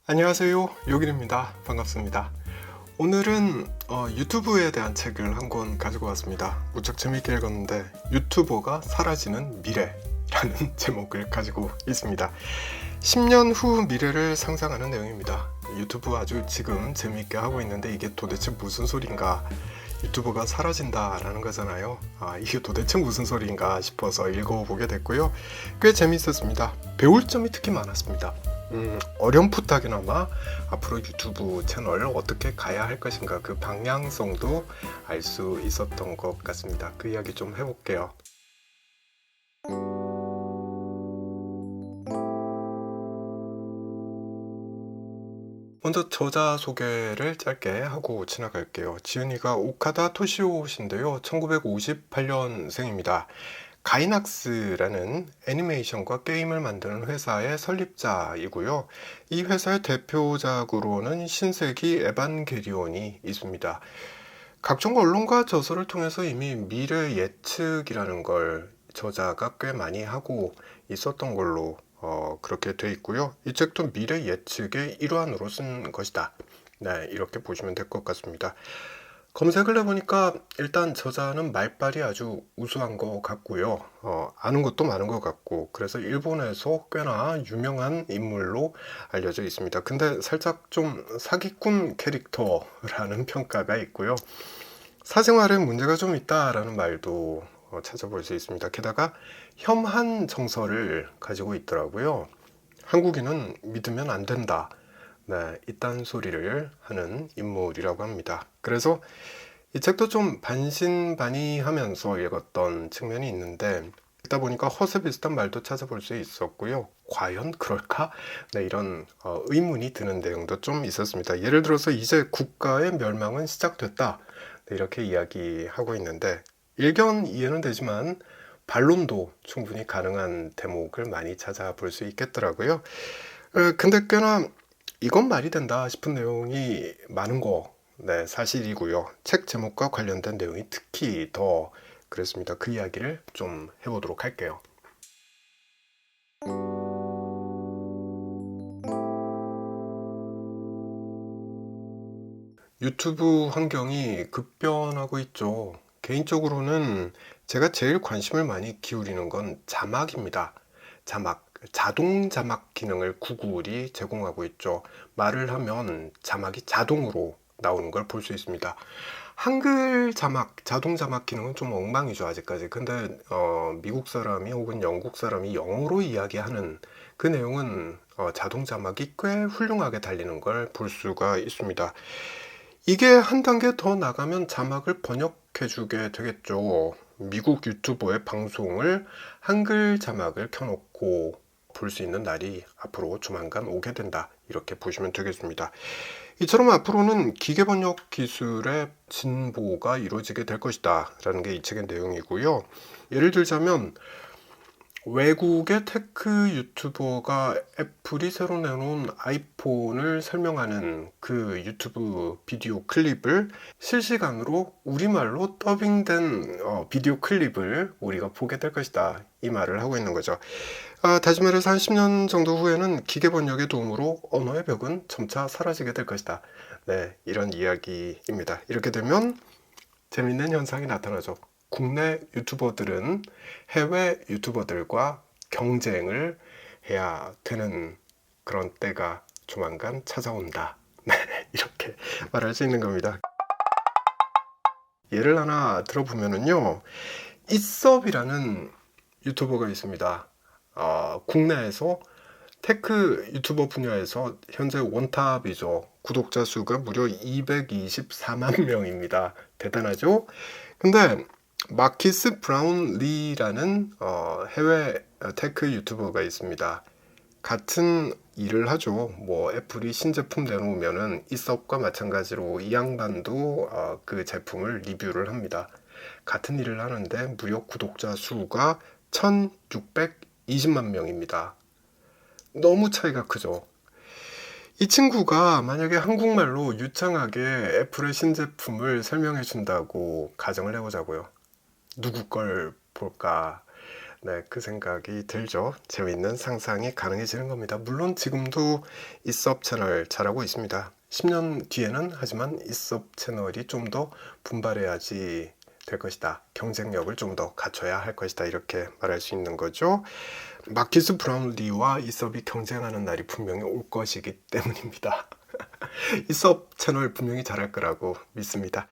안녕하세요, 요길입니다. 반갑습니다. 오늘은 유튜브에 대한 책을 한 권 가지고 왔습니다. 무척 재밌게 읽었는데 유튜버가 사라지는 미래라는 제목을 가지고 있습니다. 10년 후 미래를 상상하는 내용입니다. 유튜브 아주 지금 재밌게 하고 있는데 이게 도대체 무슨 소린가? 유튜버가 사라진다라는 거잖아요. 이게 도대체 무슨 소리인가 싶어서 읽어보게 됐고요. 꽤 재밌었습니다. 배울 점이 특히 많았습니다. 어렴풋하게나마 앞으로 유튜브 채널을 어떻게 가야 할 것인가 그 방향성도 알 수 있었던 것 같습니다. 그 이야기 좀 해볼게요. 먼저 저자 소개를 짧게 하고 지나갈게요. 지은이가 오카다 토시오신데요. 1958년생입니다. 가이낙스라는 애니메이션과 게임을 만드는 회사의 설립자이고요. 이 회사의 대표작으로는 신세기 에반게리온이 있습니다. 각종 언론과 저서를 통해서 이미 미래 예측이라는 걸 저자가 꽤 많이 하고 있었던 걸로 그렇게 돼 있고요. 이 책도 미래 예측의 일환으로 쓴 것이다. 네, 이렇게 보시면 될 것 같습니다. 검색을 해보니까 일단 저자는 말빨이 아주 우수한 것 같고요. 아는 것도 많은 것 같고 그래서 일본에서 꽤나 유명한 인물로 알려져 있습니다. 근데 살짝 좀 사기꾼 캐릭터라는 평가가 있고요. 사생활에 문제가 좀 있다라는 말도 찾아볼 수 있습니다. 게다가 혐한 정서를 가지고 있더라고요. 한국인은 믿으면 안 된다. 네, 이딴 소리를 하는 인물이라고 합니다. 그래서 이 책도 좀 반신반의하면서 읽었던 측면이 있는데 읽다 보니까 허세 비슷한 말도 찾아볼 수 있었고요. 과연 그럴까? 네, 이런 의문이 드는 내용도 좀 있었습니다. 예를 들어서 이제 국가의 멸망은 시작됐다. 네, 이렇게 이야기하고 있는데 일견 이해는 되지만 반론도 충분히 가능한 대목을 많이 찾아볼 수 있겠더라고요. 근데 꽤나 이건 말이 된다 싶은 내용이 많은 거 네, 사실이고요. 책 제목과 관련된 내용이 특히 더 그랬습니다. 그 이야기를 좀 해보도록 할게요. 유튜브 환경이 급변하고 있죠. 개인적으로는 제가 제일 관심을 많이 기울이는 건 자막입니다. 자막, 자동 자막 기능을 구글이 제공하고 있죠. 말을 하면 자막이 자동으로 나오는 걸 볼 수 있습니다. 한글 자막, 자동 자막 기능은 좀 엉망이죠, 아직까지. 근데 미국 사람이 혹은 영국 사람이 영어로 이야기하는 그 내용은 자동 자막이 꽤 훌륭하게 달리는 걸 볼 수가 있습니다. 이게 한 단계 더 나가면 자막을 번역해주게 되겠죠. 미국 유튜버의 방송을 한글 자막을 켜놓고 볼 수 있는 날이 앞으로 조만간 오게 된다. 이렇게 보시면 되겠습니다. 이처럼 앞으로는 기계 번역 기술의 진보가 이루어지게 될 것이다. 라는 게 이 책의 내용이고요. 예를 들자면 외국의 테크 유튜버가 애플이 새로 내놓은 아이폰을 설명하는 그 유튜브 비디오 클립을 실시간으로 우리말로 더빙된 비디오 클립을 우리가 보게 될 것이다. 이 말을 하고 있는 거죠. 다시 말해서 한 10년 정도 후에는 기계 번역의 도움으로 언어의 벽은 점차 사라지게 될 것이다. 네, 이런 이야기입니다. 이렇게 되면 재밌는 현상이 나타나죠. 국내 유튜버들은 해외 유튜버들과 경쟁을 해야 되는 그런 때가 조만간 찾아온다. 네, 이렇게 말할 수 있는 겁니다. 예를 하나 들어보면은요, 이섭이라는 유튜버가 있습니다. 국내에서 테크 유튜버 분야에서 현재 원탑이죠. 구독자 수가 무려 224만 명입니다. 대단하죠? 근데 마키스 브라운 리라는 해외 테크 유튜버가 있습니다. 같은 일을 하죠. 뭐 애플이 신제품 내놓으면은 이섭과 마찬가지로 이 양반도 그 제품을 리뷰를 합니다. 같은 일을 하는데 무려 구독자 수가 1620만 명입니다. 너무 차이가 크죠. 이 친구가 만약에 한국말로 유창하게 애플의 신제품을 설명해 준다고 가정을 해보자고요. 누구 걸 볼까? 네, 그 생각이 들죠. 재밌는 상상이 가능해지는 겁니다. 물론 지금도 이섭 채널 잘하고 있습니다. 10년 뒤에는 하지만 이섭 채널이 좀 더 분발해야지 될 것이다. 경쟁력을 좀 더 갖춰야 할 것이다. 이렇게 말할 수 있는 거죠. 마키스 브라운리와 이섭이 경쟁하는 날이 분명히 올 것이기 때문입니다. 이섭 채널 분명히 잘할 거라고 믿습니다.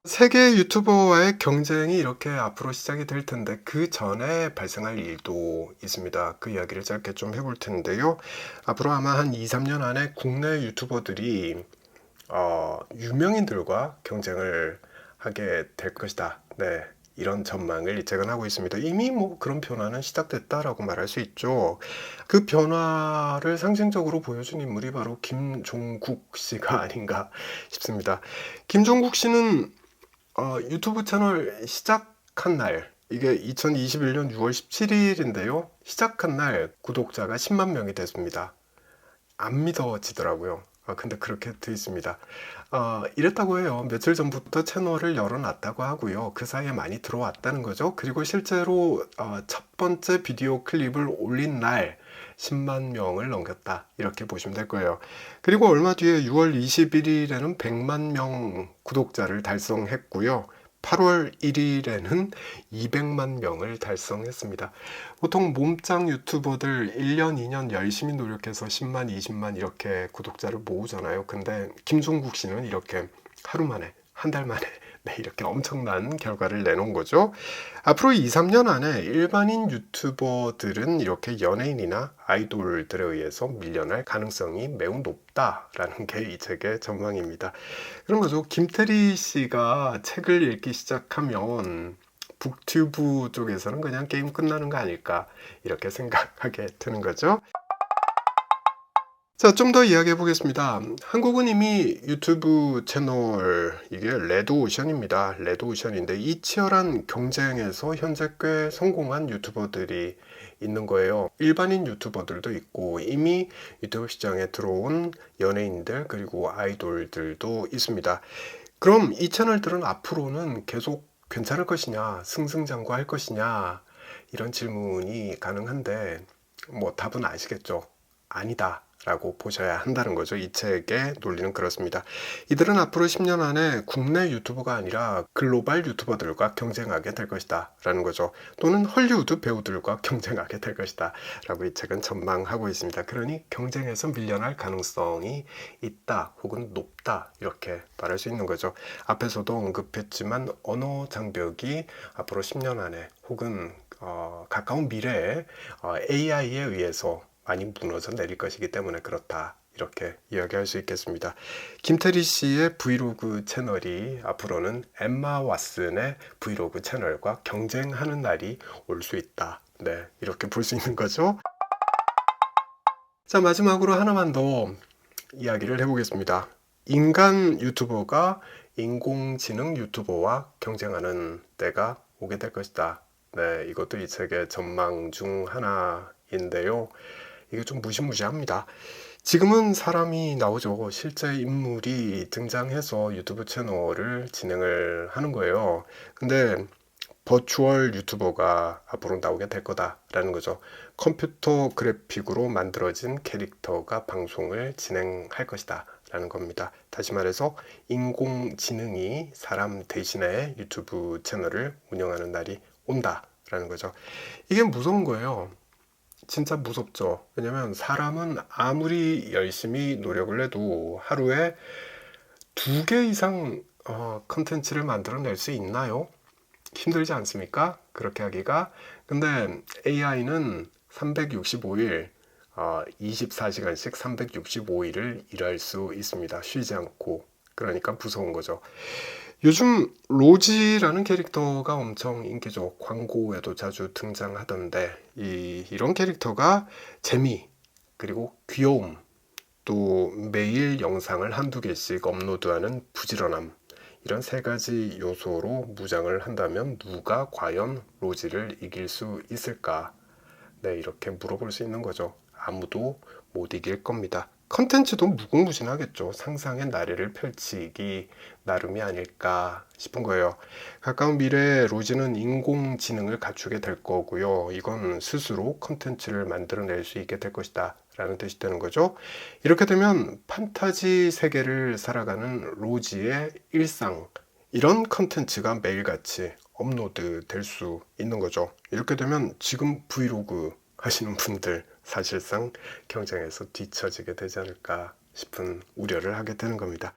세계 유튜버와의 경쟁이 이렇게 앞으로 시작이 될 텐데 그 전에 발생할 일도 있습니다. 그 이야기를 짧게 좀 해볼 텐데요. 앞으로 아마 한 2, 3년 안에 국내 유튜버들이 유명인들과 경쟁을 하게 될 것이다. 네, 이런 전망을 예측하고 있습니다. 이미 뭐 그런 변화는 시작됐다라고 말할 수 있죠. 그 변화를 상징적으로 보여준 인물이 바로 김종국 씨가 아닌가 싶습니다. 김종국 씨는 유튜브 채널 시작한 날, 이게 2021년 6월 17일인데요. 시작한 날 구독자가 10만 명이 됐습니다. 안 믿어지더라고요. 근데 그렇게 돼 있습니다. 이랬다고 해요. 며칠 전부터 채널을 열어놨다고 하고요. 그 사이에 많이 들어왔다는 거죠. 그리고 실제로 첫 번째 비디오 클립을 올린 날 10만 명을 넘겼다. 이렇게 보시면 될 거예요. 그리고 얼마 뒤에 6월 21일에는 100만 명 구독자를 달성했고요. 8월 1일에는 200만 명을 달성했습니다. 보통 몸짱 유튜버들 1년, 2년 열심히 노력해서 10만, 20만 이렇게 구독자를 모으잖아요. 근데 김종국 씨는 이렇게 하루 만에, 한 달 만에 네, 이렇게 엄청난 결과를 내놓은 거죠. 앞으로 2, 3년 안에 일반인 유튜버들은 이렇게 연예인이나 아이돌들에 의해서 밀려날 가능성이 매우 높다라는 게 이 책의 전망입니다. 그런 거죠. 김태리 씨가 책을 읽기 시작하면 북튜브 쪽에서는 그냥 게임 끝나는 거 아닐까 이렇게 생각하게 되는 거죠. 자, 좀 더 이야기해 보겠습니다. 한국은 이미 유튜브 채널, 이게 레드오션입니다. 레드오션인데 이 치열한 경쟁에서 현재 꽤 성공한 유튜버들이 있는 거예요. 일반인 유튜버들도 있고 이미 유튜브 시장에 들어온 연예인들 그리고 아이돌들도 있습니다. 그럼 이 채널들은 앞으로는 계속 괜찮을 것이냐, 승승장구할 것이냐 이런 질문이 가능한데 뭐 답은 아시겠죠? 아니다. 라고 보셔야 한다는 거죠. 이 책의 논리는 그렇습니다. 이들은 앞으로 10년 안에 국내 유튜버가 아니라 글로벌 유튜버들과 경쟁하게 될 것이다. 라는 거죠. 또는 헐리우드 배우들과 경쟁하게 될 것이다. 라고 이 책은 전망하고 있습니다. 그러니 경쟁에서 밀려날 가능성이 있다. 혹은 높다. 이렇게 말할 수 있는 거죠. 앞에서도 언급했지만 언어 장벽이 앞으로 10년 안에 혹은 가까운 미래에 AI에 의해서 많이 무너져 내릴 것이기 때문에 그렇다. 이렇게 이야기할 수 있겠습니다. 김태리 씨의 브이로그 채널이 앞으로는 엠마 왓슨의 브이로그 채널과 경쟁하는 날이 올 수 있다. 네, 이렇게 볼 수 있는 거죠. 자, 마지막으로 하나만 더 이야기를 해보겠습니다. 인간 유튜버가 인공지능 유튜버와 경쟁하는 때가 오게 될 것이다. 네, 이것도 이 책의 전망 중 하나인데요. 이게 좀 무시무시합니다. 지금은 사람이 나오죠. 실제 인물이 등장해서 유튜브 채널을 진행을 하는 거예요. 근데 버추얼 유튜버가 앞으로 나오게 될 거다라는 거죠. 컴퓨터 그래픽으로 만들어진 캐릭터가 방송을 진행할 것이다 라는 겁니다. 다시 말해서 인공지능이 사람 대신에 유튜브 채널을 운영하는 날이 온다라는 거죠. 이게 무서운 거예요. 진짜 무섭죠. 왜냐면 사람은 아무리 열심히 노력을 해도 하루에 2개 이상 컨텐츠를 만들어낼 수 있나요? 힘들지 않습니까? 그렇게 하기가. 근데 AI는 365일 24시간씩 365일을 일할 수 있습니다. 쉬지 않고. 그러니까 무서운 거죠. 요즘 로지라는 캐릭터가 엄청 인기죠. 광고에도 자주 등장하던데 이런 캐릭터가 재미 그리고 귀여움 또 매일 영상을 한두 개씩 업로드하는 부지런함 이런 3가지 요소로 무장을 한다면 누가 과연 로지를 이길 수 있을까? 네, 이렇게 물어볼 수 있는 거죠. 아무도 못 이길 겁니다. 컨텐츠도 무궁무진하겠죠. 상상의 나래를 펼치기 나름이 아닐까 싶은 거예요. 가까운 미래에 로지는 인공지능을 갖추게 될 거고요. 이건 스스로 컨텐츠를 만들어낼 수 있게 될 것이다 라는 뜻이 되는 거죠. 이렇게 되면 판타지 세계를 살아가는 로지의 일상, 이런 컨텐츠가 매일같이 업로드 될 수 있는 거죠. 이렇게 되면 지금 브이로그 하시는 분들 사실상 경쟁에서 뒤처지게 되지 않을까 싶은 우려를 하게 되는 겁니다.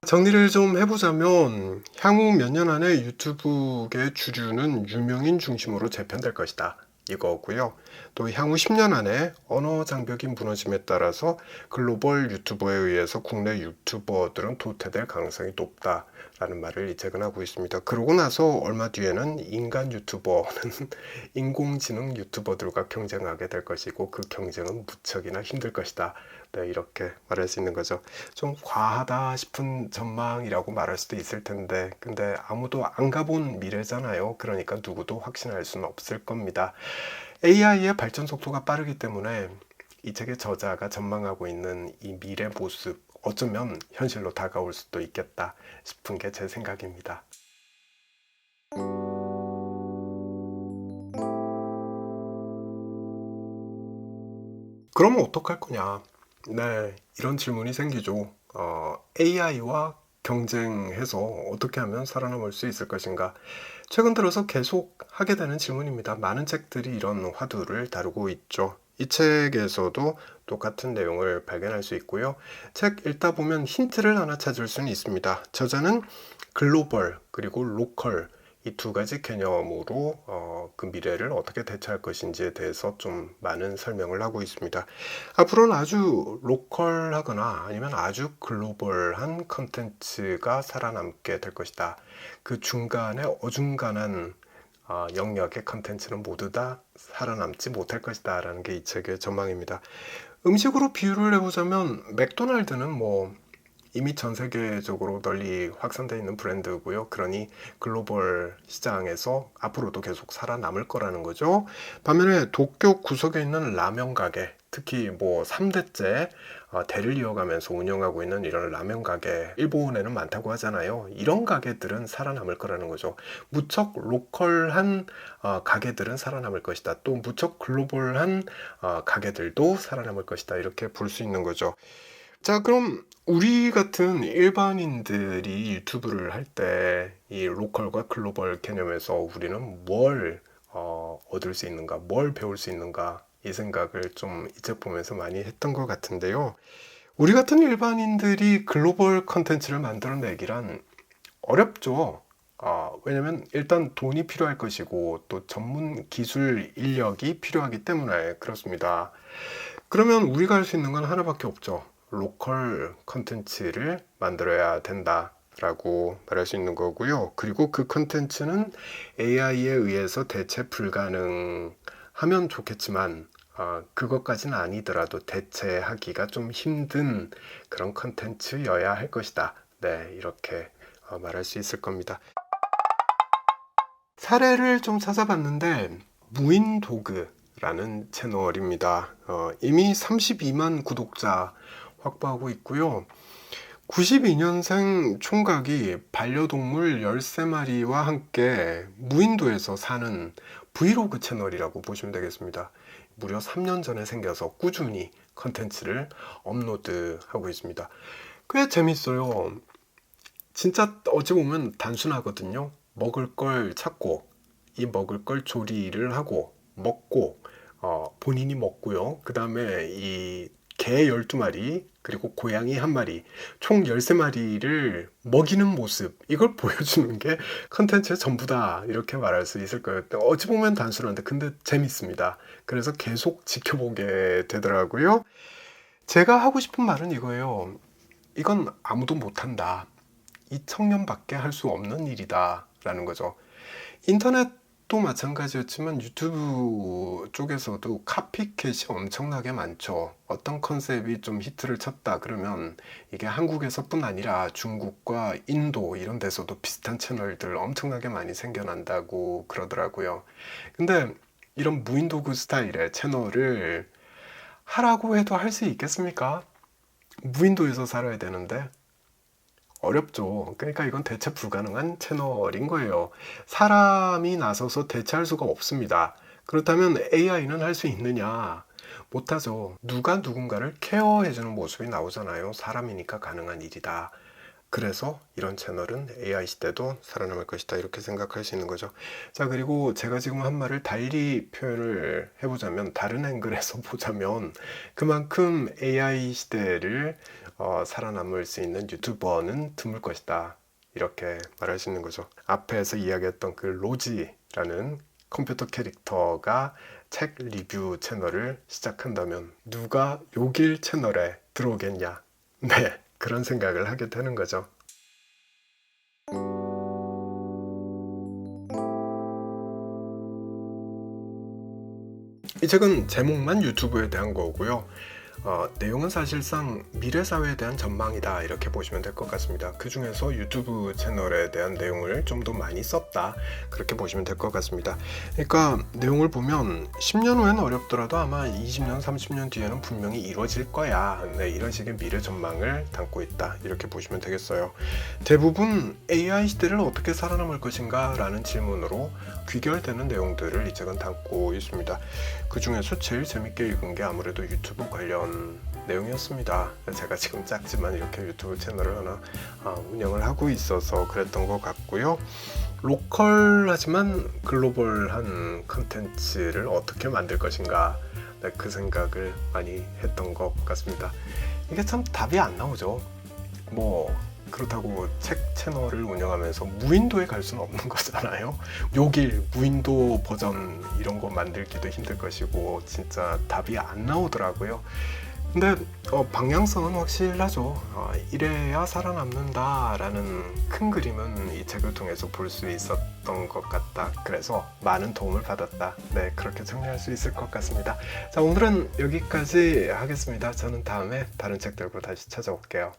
정리를 좀 해보자면 향후 몇 년 안에 유튜브의 주류는 유명인 중심으로 재편될 것이다, 이거고요. 또 향후 10년 안에 언어 장벽이 무너짐에 따라서 글로벌 유튜버에 의해서 국내 유튜버들은 도태될 가능성이 높다라는 말을 이 책은 하고 있습니다. 그러고 나서 얼마 뒤에는 인간 유튜버는 인공지능 유튜버들과 경쟁하게 될 것이고 그 경쟁은 무척이나 힘들 것이다. 네, 이렇게 말할 수 있는 거죠. 좀 과하다 싶은 전망이라고 말할 수도 있을 텐데, 근데 아무도 안 가본 미래잖아요. 그러니까 누구도 확신할 수는 없을 겁니다. AI의 발전 속도가 빠르기 때문에 이 책의 저자가 전망하고 있는 이 미래 모습, 어쩌면 현실로 다가올 수도 있겠다 싶은 게 제 생각입니다. 그러면 어떡할 거냐? 네, 이런 질문이 생기죠. AI와 경쟁해서 어떻게 하면 살아남을 수 있을 것인가? 최근 들어서 계속 하게 되는 질문입니다. 많은 책들이 이런 화두를 다루고 있죠. 이 책에서도 똑같은 내용을 발견할 수 있고요. 책 읽다 보면 힌트를 하나 찾을 수는 있습니다. 저자는 글로벌 그리고 로컬, 이 두 가지 개념으로 그 미래를 어떻게 대처할 것인지에 대해서 좀 많은 설명을 하고 있습니다. 앞으로는 아주 로컬하거나 아니면 아주 글로벌한 컨텐츠가 살아남게 될 것이다. 그 중간에 어중간한 영역의 컨텐츠는 모두 다 살아남지 못할 것이다 라는 게 이 책의 전망입니다. 음식으로 비유를 해보자면 맥도날드는 뭐 이미 전 세계적으로 널리 확산되어 있는 브랜드고요. 그러니 글로벌 시장에서 앞으로도 계속 살아남을 거라는 거죠. 반면에 도쿄 구석에 있는 라면 가게, 특히 뭐 3대째 대를 이어가면서 운영하고 있는 이런 라면 가게, 일본에는 많다고 하잖아요. 이런 가게들은 살아남을 거라는 거죠. 무척 로컬한 가게들은 살아남을 것이다. 또 무척 글로벌한 가게들도 살아남을 것이다. 이렇게 볼 수 있는 거죠. 자, 그럼 우리 같은 일반인들이 유튜브를 할 때 이 로컬과 글로벌 개념에서 우리는 뭘 얻을 수 있는가, 뭘 배울 수 있는가, 이 생각을 좀 이 책 보면서 많이 했던 것 같은데요. 우리 같은 일반인들이 글로벌 컨텐츠를 만들어내기란 어렵죠. 왜냐면 일단 돈이 필요할 것이고 또 전문 기술 인력이 필요하기 때문에 그렇습니다. 그러면 우리가 할 수 있는 건 하나밖에 없죠. 로컬 컨텐츠를 만들어야 된다 라고 말할 수 있는 거고요. 그리고 그 컨텐츠는 AI에 의해서 대체 불가능하면 좋겠지만 그것까지는 아니더라도 대체하기가 좀 힘든 그런 컨텐츠여야 할 것이다. 네, 이렇게 말할 수 있을 겁니다. 사례를 좀 찾아봤는데 무인도그라는 채널입니다. 이미 32만 구독자 확보하고 있고요. 92년생 총각이 반려동물 13마리와 함께 무인도에서 사는 브이로그 채널이라고 보시면 되겠습니다. 무려 3년 전에 생겨서 꾸준히 컨텐츠를 업로드하고 있습니다. 꽤 재밌어요. 진짜 어찌 보면 단순하거든요. 먹을 걸 찾고 이 먹을 걸 조리를 하고 먹고 본인이 먹고요. 그 다음에 이 개 12마리 그리고 고양이 1마리 총 13마리를 먹이는 모습, 이걸 보여주는 게 컨텐츠의 전부다 이렇게 말할 수 있을 거예요. 어찌 보면 단순한데 근데 재밌습니다. 그래서 계속 지켜보게 되더라고요. 제가 하고 싶은 말은 이거예요. 이건 아무도 못한다. 이 청년밖에 할 수 없는 일이다 라는 거죠. 인터넷도 마찬가지였지만 유튜브 쪽에서도 카피캣이 엄청나게 많죠. 어떤 컨셉이 좀 히트를 쳤다 그러면 이게 한국에서뿐 아니라 중국과 인도 이런 데서도 비슷한 채널들 엄청나게 많이 생겨난다고 그러더라고요. 근데 이런 무인도그 스타일의 채널을 하라고 해도 할 수 있겠습니까? 무인도에서 살아야 되는데 어렵죠. 그러니까 이건 대체 불가능한 채널인 거예요. 사람이 나서서 대체할 수가 없습니다. 그렇다면 AI는 할 수 있느냐? 못하죠. 누가 누군가를 케어해주는 모습이 나오잖아요. 사람이니까 가능한 일이다. 그래서 이런 채널은 AI 시대도 살아남을 것이다. 이렇게 생각할 수 있는 거죠. 자, 그리고 제가 지금 한 말을 달리 표현을 해보자면, 다른 앵글에서 보자면, 그만큼 AI 시대를 살아남을 수 있는 유튜버는 드물 것이다. 이렇게 말할 수 있는 거죠. 앞에서 이야기했던 그 로지라는 컴퓨터 캐릭터가 책 리뷰 채널을 시작한다면 누가 요길 채널에 들어오겠냐? 네, 그런 생각을 하게 되는 거죠. 이 책은 제목만 유튜브에 대한 거고요. 내용은 사실상 미래 사회에 대한 전망이다 이렇게 보시면 될 것 같습니다. 그 중에서 유튜브 채널에 대한 내용을 좀 더 많이 썼다 그렇게 보시면 될 것 같습니다. 그러니까 내용을 보면 10년 후엔 어렵더라도 아마 20년, 30년 뒤에는 분명히 이루어질 거야. 네, 이런 식의 미래 전망을 담고 있다 이렇게 보시면 되겠어요. 대부분 AI 시대를 어떻게 살아남을 것인가 라는 질문으로 귀결되는 내용들을 이 책은 담고 있습니다. 그 중에서 제일 재밌게 읽은 게 아무래도 유튜브 관련 내용이었습니다. 제가 지금 작지만 이렇게 유튜브 채널을 하나 운영을 하고 있어서 그랬던 것 같고요. 로컬하지만 글로벌한 컨텐츠를 어떻게 만들 것인가, 네, 그 생각을 많이 했던 것 같습니다. 이게 참 답이 안 나오죠. 뭐 그렇다고 책 채널을 운영하면서 무인도에 갈 수는 없는 거잖아요. 요길 무인도 버전 이런 거 만들기도 힘들 것이고 진짜 답이 안 나오더라고요. 근데 방향성은 확실하죠. 이래야 살아남는다라는 큰 그림은 이 책을 통해서 볼 수 있었던 것 같다. 그래서 많은 도움을 받았다. 네, 그렇게 정리할 수 있을 것 같습니다. 자, 오늘은 여기까지 하겠습니다. 저는 다음에 다른 책 들고 다시 찾아올게요.